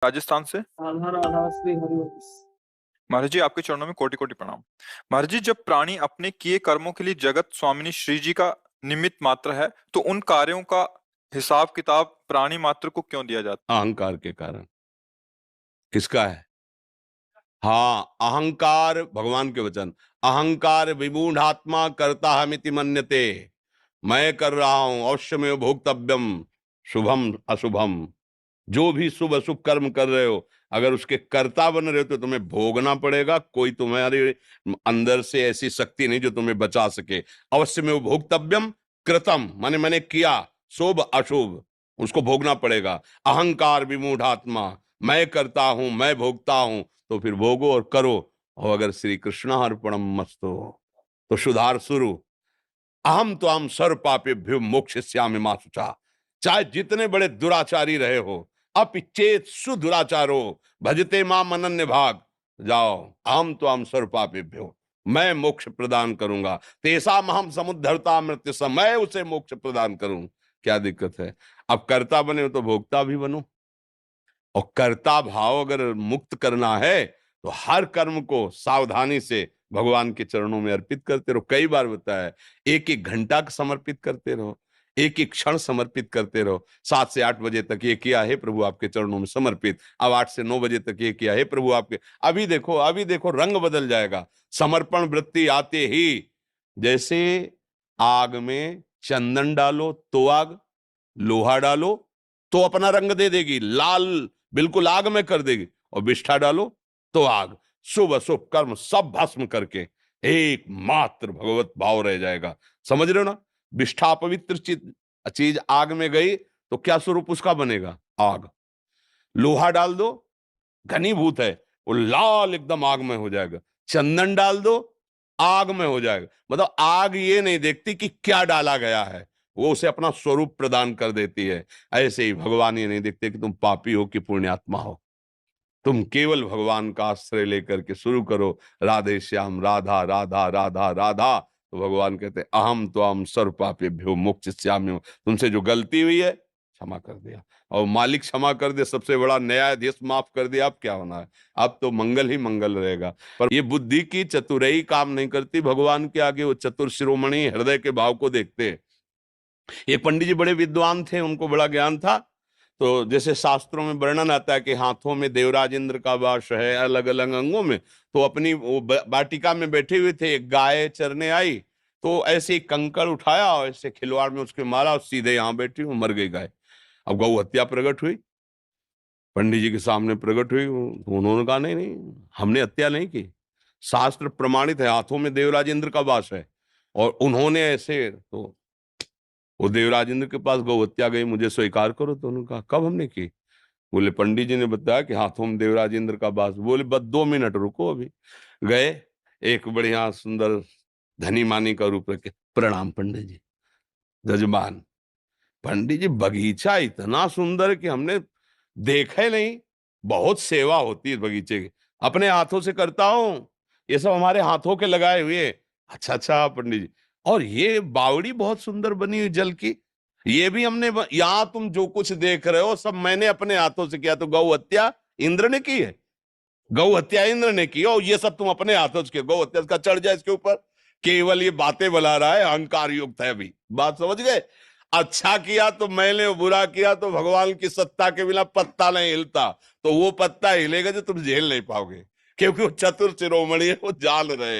राजस्थान से। राधा राधा श्री हरिवंश। महाराज जी, आपके चरणों में कोटि कोटि प्रणाम। महाराज जी, जब प्राणी अपने किए कर्मों के लिए जगत स्वामिनी श्री जी का निमित्त मात्र है, तो उन कार्यों का हिसाब किताब प्राणी मात्र को क्यों दिया जाता अहंकार के कारण। किसका है? हाँ, अहंकार, भगवान के वचन, अहंकार विमूढ़ात्मा कर्ता हमिति मन्यते। मैं कर रहा हूं, अवश्यमेव भोक्तव्यम, शुभम अशुभम। जो भी शुभ अशुभ कर्म कर रहे हो, अगर उसके कर्ता बन रहे हो तो तुम्हें भोगना पड़ेगा। कोई तुम्हारे अंदर से ऐसी शक्ति नहीं जो तुम्हें बचा सके। अवश्यमेव भोक्तव्यम कृतम, माने मैंने किया, शुभ अशुभ उसको भोगना पड़ेगा। अहंकार विमूढ़ात्मा, मैं करता हूं, मैं भोगता हूं, तो फिर भोगो और करो। और अगर श्री कृष्णार्पणम मस्तु, तो सुधार शुरू। अहम तो हम सर्व पापेभ्यो मोक्षयिष्यामि मा शुचा। चाहे जितने बड़े दुराचारी रहे हो, अपिचेत सुदुराचारो भजते माम अनन्य भाग। जाओ, अहम तो हम सर्व पापेभ्यो, मैं मोक्ष प्रदान करूंगा। तेसाम अहम समुद्धरता मृत्यु सम, मैं उसे मोक्ष प्रदान करूं। क्या दिक्कत है? अब कर्ता बने हो तो भोक्ता भी बनो। और कर्ता भाव अगर मुक्त करना है तो हर कर्म को सावधानी से भगवान के चरणों में अर्पित करते रहो। कई बार बताया, एक एक घंटा समर्पित करते रहो, एक एक क्षण समर्पित करते रहो। 7 से 8 बजे तक ये किया है प्रभु आपके चरणों में समर्पित, अब 8 से 9 बजे तक ये किया है प्रभु आपके। अभी देखो रंग बदल जाएगा। समर्पण वृत्ति आते ही, जैसे आग में चंदन डालो तो आग, लोहा डालो तो अपना रंग दे देगी, लाल बिल्कुल आग में कर देगी। और विष्ठा डालो तो आग, शुभ अशुभ कर्म सब भस्म करके एकमात्र भगवत भाव रह जाएगा। समझ रहे हो ना? विष्ठा पवित्र चीज आग में गई तो क्या स्वरूप उसका बनेगा? आग। लोहा डाल दो, घनीभूत है, वो लाल एकदम आग में हो जाएगा। चंदन डाल दो, आग में हो जाएगा। मतलब आग ये नहीं देखती कि क्या डाला गया है, वो उसे अपना स्वरूप प्रदान कर देती है। ऐसे ही भगवान ये नहीं देखते कि तुम पापी हो कि पुण्यात्मा हो। तुम केवल भगवान का आश्रय लेकर के शुरू करो, राधे श्याम राधा राधा राधा राधा। तो भगवान कहते अहम तो हम सर्व पापेभ्यो मोक्षयिष्यामि। तुमसे जो गलती हुई है क्षमा कर दिया, और मालिक क्षमा कर दे, सबसे बड़ा न्यायाधीश माफ कर दिया, अब क्या होना है? अब तो मंगल ही मंगल रहेगा। पर ये बुद्धि की चतुराई काम नहीं करती भगवान के आगे। वो चतुर शिरोमणि हृदय के भाव को देखते। ये पंडित जी बड़े विद्वान थे, उनको बड़ा ज्ञान था। तो जैसे शास्त्रों में वर्णन आता है कि हाथों में देवराज इंद्र का वास है, अलग अलग अंगों में। तो अपनी वो वाटिका में बैठे हुए थे, एक गाय चरने आई, तो ऐसे ही कंकड़ उठाया और ऐसे खिलवाड़ में उसके मारा और सीधे यहाँ बैठी, वो मर गई गाय। अब गौ हत्या प्रकट हुई, पंडित जी के सामने प्रकट हुई। तो उन्होंने कहा नहीं नहीं, हमने हत्या नहीं की, शास्त्र प्रमाणित है, हाथों में देवराज इंद्र का वास है। और उन्होंने ऐसे, तो वो देवराज इंद्र के पास गौ हत्या गई, मुझे स्वीकार करो। तो उन्होंने कहा कब हमने की? बोले पंडित जी ने बताया कि हाथों में देवराज इंद्र का वास। बोले बस 2 मिनट रुको। अभी गए, एक बढ़िया सुंदर धनी मानी का रूप रखे, प्रणाम पंडित जी। जजमान, पंडित जी बगीचा इतना सुंदर कि हमने देखा ही नहीं, बहुत सेवा होती है बगीचे की, अपने हाथों से करता हूं, ये सब हमारे हाथों के लगाए हुए। अच्छा अच्छा पंडित जी, और ये बावड़ी बहुत सुंदर बनी हुई जल की, ये भी हमने यहां तुम जो कुछ देख रहे हो सब मैंने अपने हाथों से किया। तो गौ हत्या इंद्र ने की है, गौ हत्या इंद्र ने की, और ये सब तुम अपने हाथों से किया। गौ हत्या का चढ़ जाए इसके ऊपर, केवल ये बातें बना रहा है, अहंकार युक्त है। अभी बात समझ गए? अच्छा किया तो मैंने, बुरा किया तो भगवान की सत्ता के बिना पत्ता नहीं हिलता। तो वो पत्ता हिलेगा जो तुम झेल नहीं पाओगे, क्योंकि वो चतुर शिरोमणि है, वो जान रहे हैं।